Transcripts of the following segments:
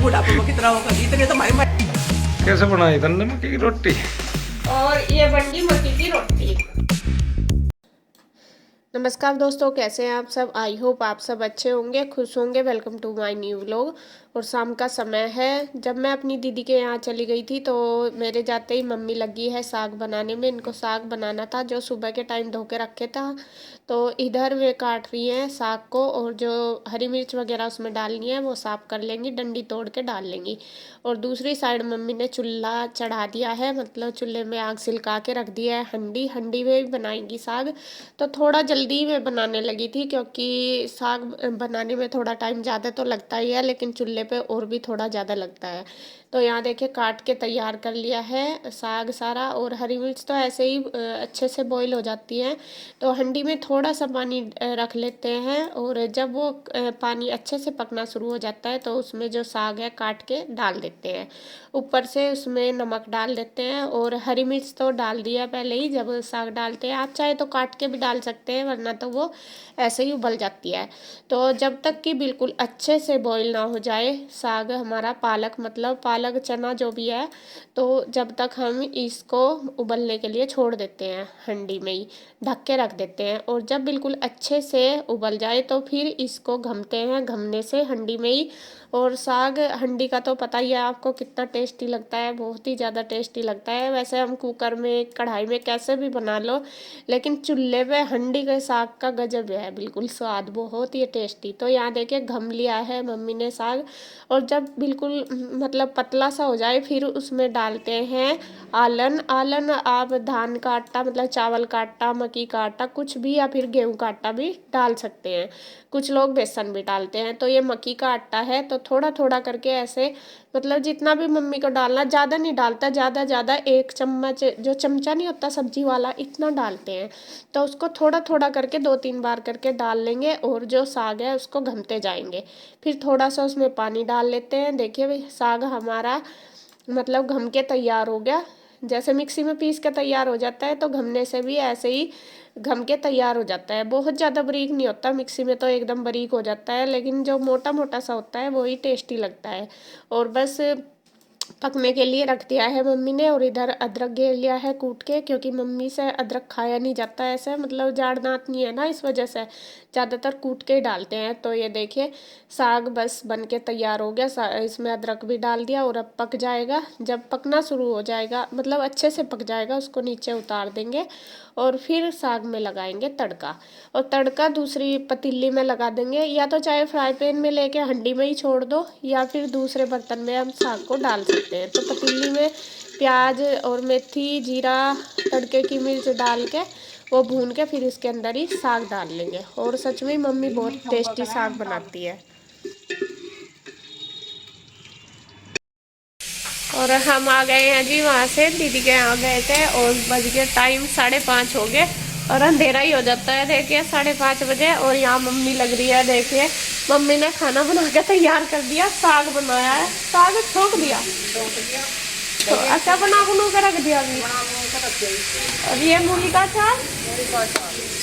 बुढ़ापे में कितना वो कर इतने तो हमारे। कैसे बनाई तन्ने मक्की की रोटी? और ये बंडी मक्की की रोटी। नमस्कार दोस्तों, कैसे हैं आप सब। आई होप आप सब अच्छे होंगे, खुश होंगे। Welcome to my new vlog. और शाम का समय है। जब मैं अपनी दीदी के यहाँ चली गई थी तो मेरे जाते ही मम्मी लगी है साग बनाने में। इनको साग बनाना था जो सुबह के टाइम धो के रखे था, तो इधर वे काट रही हैं साग को। और जो हरी मिर्च वगैरह उसमें डालनी है वो साफ कर लेंगी, डंडी तोड़ के डाल लेंगी। और दूसरी साइड मम्मी ने चूल्हा चढ़ा दिया है, मतलब चूल्हे में आग सिलका के रख दिया है। हंडी में भी बनाएंगी साग। तो थोड़ा जल्दी में बनाने लगी थी क्योंकि साग बनाने में थोड़ा टाइम ज़्यादा तो लगता ही है, लेकिन चूल्हे पे और भी थोड़ा ज़्यादा लगता है। तो यहाँ देखिए काट के तैयार कर लिया है साग सारा। और हरी मिर्च तो ऐसे ही अच्छे से बॉईल हो जाती है। तो हंडी में थोड़ा सा पानी रख लेते हैं, और जब वो पानी अच्छे से पकना शुरू हो जाता है तो उसमें जो साग है काट के डाल देते हैं। ऊपर से उसमें नमक डाल देते हैं, और हरी मिर्च तो डाल दिया पहले ही जब साग डालते हैं। आप चाहे तो काट के भी डाल सकते हैं, वरना तो वो ऐसे ही उबल जाती है। तो जब तक कि बिल्कुल अच्छे से बॉईल ना हो जाए साग हमारा, पालक मतलब पालक चना जो भी है, तो जब तक हम इसको उबलने के लिए छोड़ देते हैं, हंडी में ही ढक के रख देते हैं। और जब बिल्कुल अच्छे से उबल जाए तो फिर इसको घमते हैं, घमने से हंडी में ही। और साग हंडी का तो पता ही है आपको कितना टेस्टी लगता है, बहुत ही ज़्यादा टेस्टी लगता है। वैसे हम कुकर में कढ़ाई में कैसे भी बना लो, लेकिन चूल्हे पे हंडी के साग का गजब है, बिल्कुल स्वाद बहुत ही टेस्टी। तो यहाँ देखिए घम लिया है मम्मी ने साग। और जब बिल्कुल मतलब पतला सा हो जाए फिर उसमें डालते हैं आलन। आप धान का आटा मतलब चावल का आटा, मक्की का आटा कुछ भी, या फिर गेहूं का आटा भी डाल सकते हैं। कुछ लोग बेसन भी डालते हैं। तो ये मक्की का आटा है, तो थोड़ा थोड़ा करके ऐसे मतलब जितना भी मम्मी को डालना, ज़्यादा नहीं डालता, ज़्यादा एक चम्मच जो चमचा नहीं होता सब्जी वाला, इतना डालते हैं। तो उसको थोड़ा थोड़ा करके 2-3 बार करके डाल लेंगे, और जो साग है उसको घमते जाएंगे। फिर थोड़ा सा उसमें पानी डाल लेते हैं। देखिए भाई साग हमारा मतलब घम के तैयार हो गया। जैसे मिक्सी में पीस के तैयार हो जाता है, तो घमने से भी ऐसे ही घम के तैयार हो जाता है। बहुत ज़्यादा बारीक नहीं होता, मिक्सी में तो एकदम बारीक हो जाता है, लेकिन जो मोटा मोटा सा होता है वही टेस्टी लगता है। और बस पकने के लिए रख दिया है मम्मी ने। और इधर अदरक घेर लिया है कूट के, क्योंकि मम्मी से अदरक खाया नहीं जाता ऐसे, मतलब जाड़ दांत नहीं है ना, इस वजह से ज़्यादातर कूट के ही डालते हैं। तो ये देखिए साग बस बन के तैयार हो गया। इसमें अदरक भी डाल दिया, और अब पक जाएगा। जब पकना शुरू हो जाएगा मतलब अच्छे से पक जाएगा, उसको नीचे उतार देंगे और फिर साग में लगाएंगे तड़का। और तड़का दूसरी पतीली में लगा देंगे, या तो चाहे फ्राई पैन में लेके हंडी में ही छोड़ दो, या फिर दूसरे बर्तन में हम साग को डाल सकते हैं। तो पतीली में प्याज और मेथी, जीरा, तड़के की मिर्च डाल के वो भून के फिर इसके अंदर ही साग डाल लेंगे। और सच में मम्मी बहुत टेस्टी साग बनाती है। और हम आ गए हैं जी वहाँ से, दीदी के यहाँ गए थे, और बज गए टाइम 5:30 हो गए, और अंधेरा ही हो जाता है देखिए 5:30 बजे। और यहाँ मम्मी लग रही है, देखिए मम्मी ने खाना बना के तैयार कर दिया, साग बनाया है। साग छोक दिया तो अच्छा बना के रख दिया अभी। और ये मूली का अचार,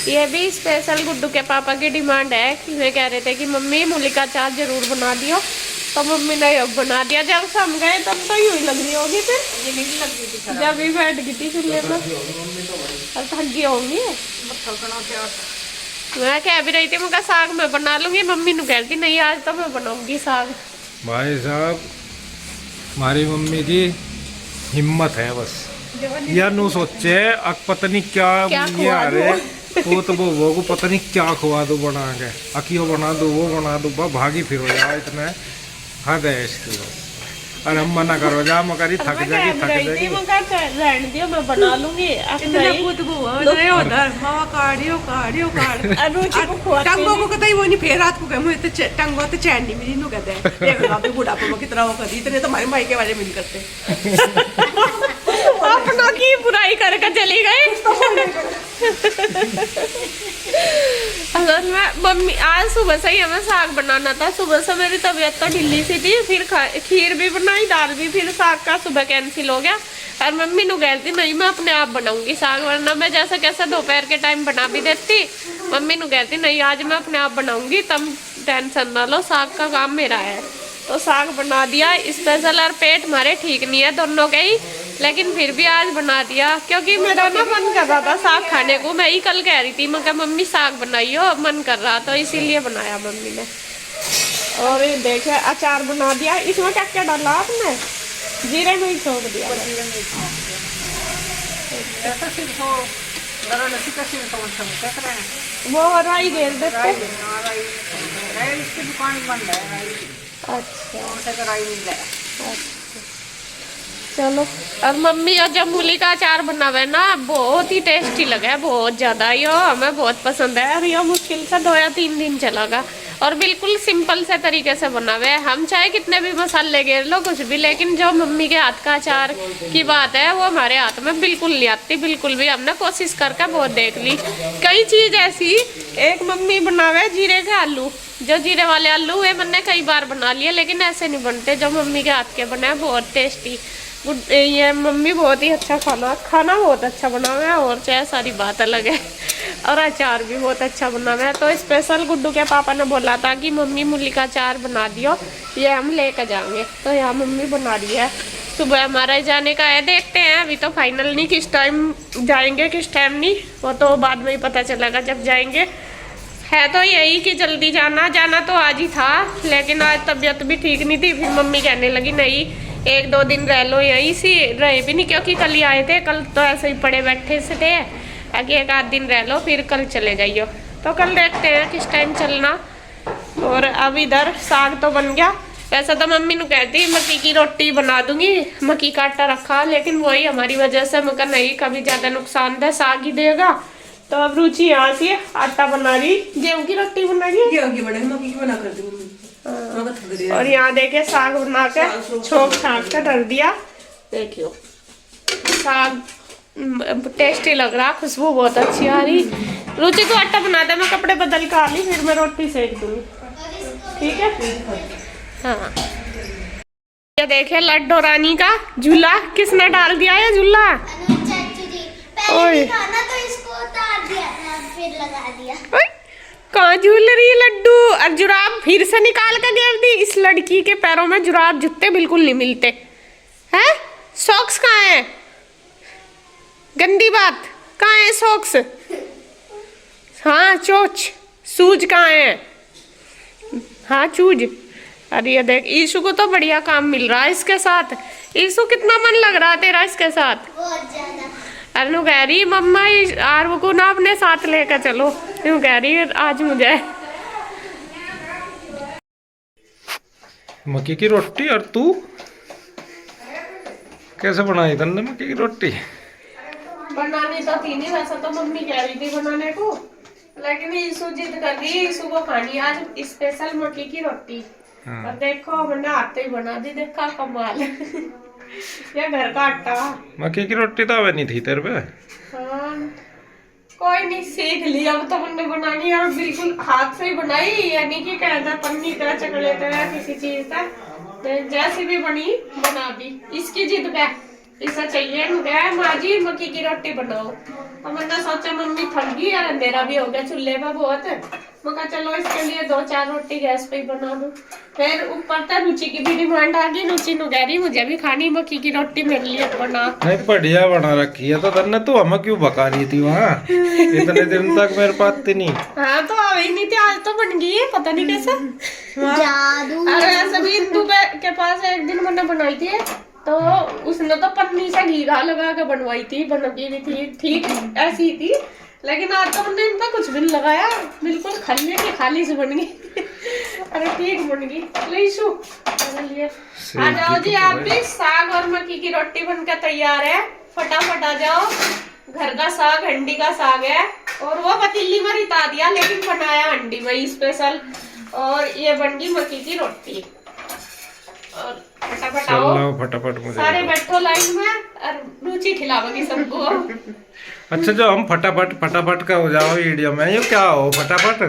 ये भी स्पेशल गुड्डू के पापा की डिमांड है कि वे कह रहे थे कि मम्मी मूली का अचार जरूर बना दियो, तो मम्मी ने बना दिया। जब हम गए तब तो यूं ही लग रही होगी, फिर जब भी बैठ गई थी चूल्हे पर और थक गई होंगी। मैं कह भी रही थी, मुझे साग मैं बना लूंगी, मम्मी ने कहती नहीं आज तो मैं बनाऊंगी साग। भाई साहब हमारी मम्मी की हिम्मत है बस, या नु सोचे अब पता नहीं क्या ये आ रहे वो, तो वो को पता नहीं क्या खुआ दो बना के, अकियो बना दो, वो बना दो, भागी फिर हो जाए इतने हद है इसकी बस। और हम मना करो जा मकरी थक जाएगी रहने दियो मैं बना लूंगी। टंगों को कतई वो नहीं, फिर रात को मुझे तो टंगों तो चैन नहीं मिली, नु कहते हैं देख लो आप बुढ़ापे में कितना वो कर इतने तो हमारे माई के बारे में नहीं करते। अपनों की बुराई करके चली गई। अगर मैं मम्मी आज सुबह से ही हमें साग बनाना था, सुबह से मेरी तबीयत तो ढीली सी थी, फिर खीर भी बनाई, दाल भी, फिर साग का सुबह कैंसिल हो गया। और मम्मी नु कहती नहीं मैं अपने आप बनाऊंगी साग, वरना मैं जैसे कैसे दोपहर के टाइम बना भी देती। मम्मी नु कहती नहीं आज मैं अपने आप बनाऊंगी, तुम टेंशन ना लो, साग का काम मेरा है। तो साग बना दिया स्पेशल। और पेट हमारे ठीक नहीं है दोनों के ही, लेकिन फिर भी आज बना दिया क्योंकि मेरा ना मन कर रहा था साग खाने को। मैं ही कल कह रही थी, मैं कहा मम्मी साग बनाइयो, मन कर रहा तो इसीलिए बनाया मम्मी ने। और ये देखिए अचार बना दिया। इसमें क्या क्या डाला आपने? जीरे में ही छोड़ दिया। वो राई दे देते। अच्छा चलो। और मम्मी और जब मूली का अचार बनावे ना बहुत ही टेस्टी लगा है, बहुत ज्यादा। यो हमें बहुत पसंद है। और यो मुश्किल से 2 या 3 दिन चलेगा। और बिल्कुल सिंपल से तरीके से बनावे। हम चाहे कितने भी मसाले घेर लो कुछ भी, लेकिन जो मम्मी के हाथ का अचार की बात है वो हमारे हाथ में बिल्कुल नहीं आती, बिल्कुल भी। हमने कोशिश करके बहुत देख ली। कई चीज ऐसी, एक मम्मी बनावे जीरे के आलू, जो जीरे वाले आलू वे मैंने कई बार बना लिए, लेकिन ऐसे नहीं बनते जो मम्मी के हाथ के बने। बहुत टेस्टी। ये मम्मी बहुत ही अच्छा खाना बहुत अच्छा बना हुआ है। और चाहे सारी बात अलग है। और अचार भी बहुत अच्छा बना हुआ है। तो स्पेशल गुड्डू के पापा ने बोला था कि मम्मी मूली का अचार बना दियो, ये हम लेकर जाएंगे। तो यहाँ मम्मी बना रही है। सुबह हमारा जाने का है, देखते हैं। अभी तो फाइनल नहीं किस टाइम जाएंगे किस टाइम नहीं, वो तो बाद में ही पता चलेगा जब जाएंगे। है तो यही कि जल्दी जाना तो आज ही था, लेकिन आज तबीयत भी ठीक नहीं थी। फिर मम्मी कहने लगी नहीं 1-2 दिन रह लो यहीं से। रहे भी नहीं क्योंकि कल ही आए थे, कल तो ऐसे ही पड़े बैठे से थे। आगे 1 आध दिन रह लो फिर कल चले जाइयो। तो कल देखते हैं किस टाइम चलना। और अब इधर साग तो बन गया। वैसे तो मम्मी ने कहती मक्की की रोटी बना दूंगी, मक्की का आटा रखा, लेकिन वही हमारी वजह से मैं नहीं कभी ज्यादा नुकसान दे साग ही देगा। तो अब रुचि यहाँ से आटा बना रही, गेहूं की रोटी बना रही, गेहूं की बना मक्की की बना कर दूंगी। और यहाँ देखे साग बना के छोक छाक के डर दिया। देखियो साग टेस्टी लग रहा, खुशबू बहुत अच्छी आ रही। रुचि को आटा बना दे, मैं कपड़े बदल कर आ ली, फिर मैं रोटी सेक दूंगी। ठीक है। हाँ ये देखे लड्डू रानी का झूला किसने डाल दिया है झूला? कहाँ झूल रही है लड्डू? और जुराब फिर से निकाल कर गिर दी। इस लड़की के पैरों में जुराब जूते बिल्कुल नहीं मिलते हैं। सॉक्स कहाँ है? गंदी बात, कहाँ है सॉक्स? हाँ चोच, शूज कहाँ है? हाँ चूज। अरे ये देख ईशु को तो बढ़िया काम मिल रहा है इसके साथ। ईशु कितना मन लग रहा है तेरा इसके साथ? बहुत ज्यादा। अनु कह रही मम्मा आरव को ना अपने साथ लेकर चलो। यूँ कह रही आज मुझे मक्की की रोटी। और तू कैसे बनाई तन्ने मक्की की रोटी? बनानी तो थी नहीं, वैसे तो मम्मी कह रही थी बनाने को, लेकिन ईशु जिद कर रही है, ईशु को खानी आज स्पेशल मक्की की रोटी। और देखो मैंने आते ही बना दी, देखा कमाल। ये घर का आटा। मक्की की रोटी तो अब नहीं थी तेरे पे। हाँ कोई नहीं, सीख लिया अब तो हमने बनानी। और बिल्कुल हाथ से ही बनाई, यानी कि कहता पन्नी का चकले तरह किसी चीज का जैसी भी बनी बना दी। इसकी जिद पे इसे चाहिए माँ जी मक्की की रोटी बनाओ। तो मैंने सोचा मम्मी थक गई और अंधेरा भी हो गया चूल्हे पे बहुत, मैं कहा चलो इसके लिए 2-4 रोटी गैस पे ही बना दूं। फिर ऊपर तक रुचि की भी डिमांड आ गई। रुचि नु कह रही मुझे भी खानी मक्की की रोटी, मेरे लिए बना। नहीं बढ़िया बना रखी है। तो तन्ने तू हमें क्यों भगा रही थी वहाँ? इतने दिन तक मेरे पास थी नहीं। हाँ तो आ ही नहीं थी, आज तो बन गई है, पता नहीं कैसे जादू। अरे ऐसे भी इंदू के पास एक दिन मैंने बनाई थी, तो उसने तो पन्नी से घी लगा के बनवाई थी, बनगी भी थी, ठीक ऐसी ही थी। लेकिन आज तो हमने इनका कुछ भी नहीं लगाया, बिल्कुल खाली की खाली से बन गई। अरे ठीक बन गई। लीशु आ जाओ जी आप भी। साग और मक्की की रोटी बनकर तैयार है, फटाफट आ जाओ। घर का साग हंडी का साग है, और वो पतीली में रिता दिया, लेकिन बनाया हंडी में स्पेशल। और ये बन गई मक्की की रोटी। और फटाफट आओ, फटाफट मुझे सारे बैठो लाइन में, और रुचि खिलाओगी सबको। अच्छा जो हम फटाफट का हो जाओ वीडियो में, ये क्या हो फटाफट?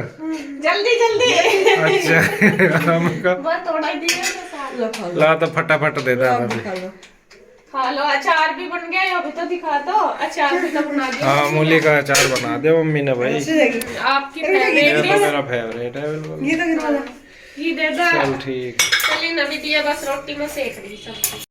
जल्दी जल्दी। अच्छा हमका बस थोड़ा ही दिया ला तो फटाफट दे दे अभी। खा लो। अचार भी बन गया, अभी तो दिखा दो। अचार भी तो बना दिया। हाँ मूली का अचार बना दे मम्मी ने भाई। आपकी फेवरेट मेरा फेवरेट है। ये तो ये दे दो। चल ठीक। चलिए नबी दिया बस रोटी में सेक रही सब्जी।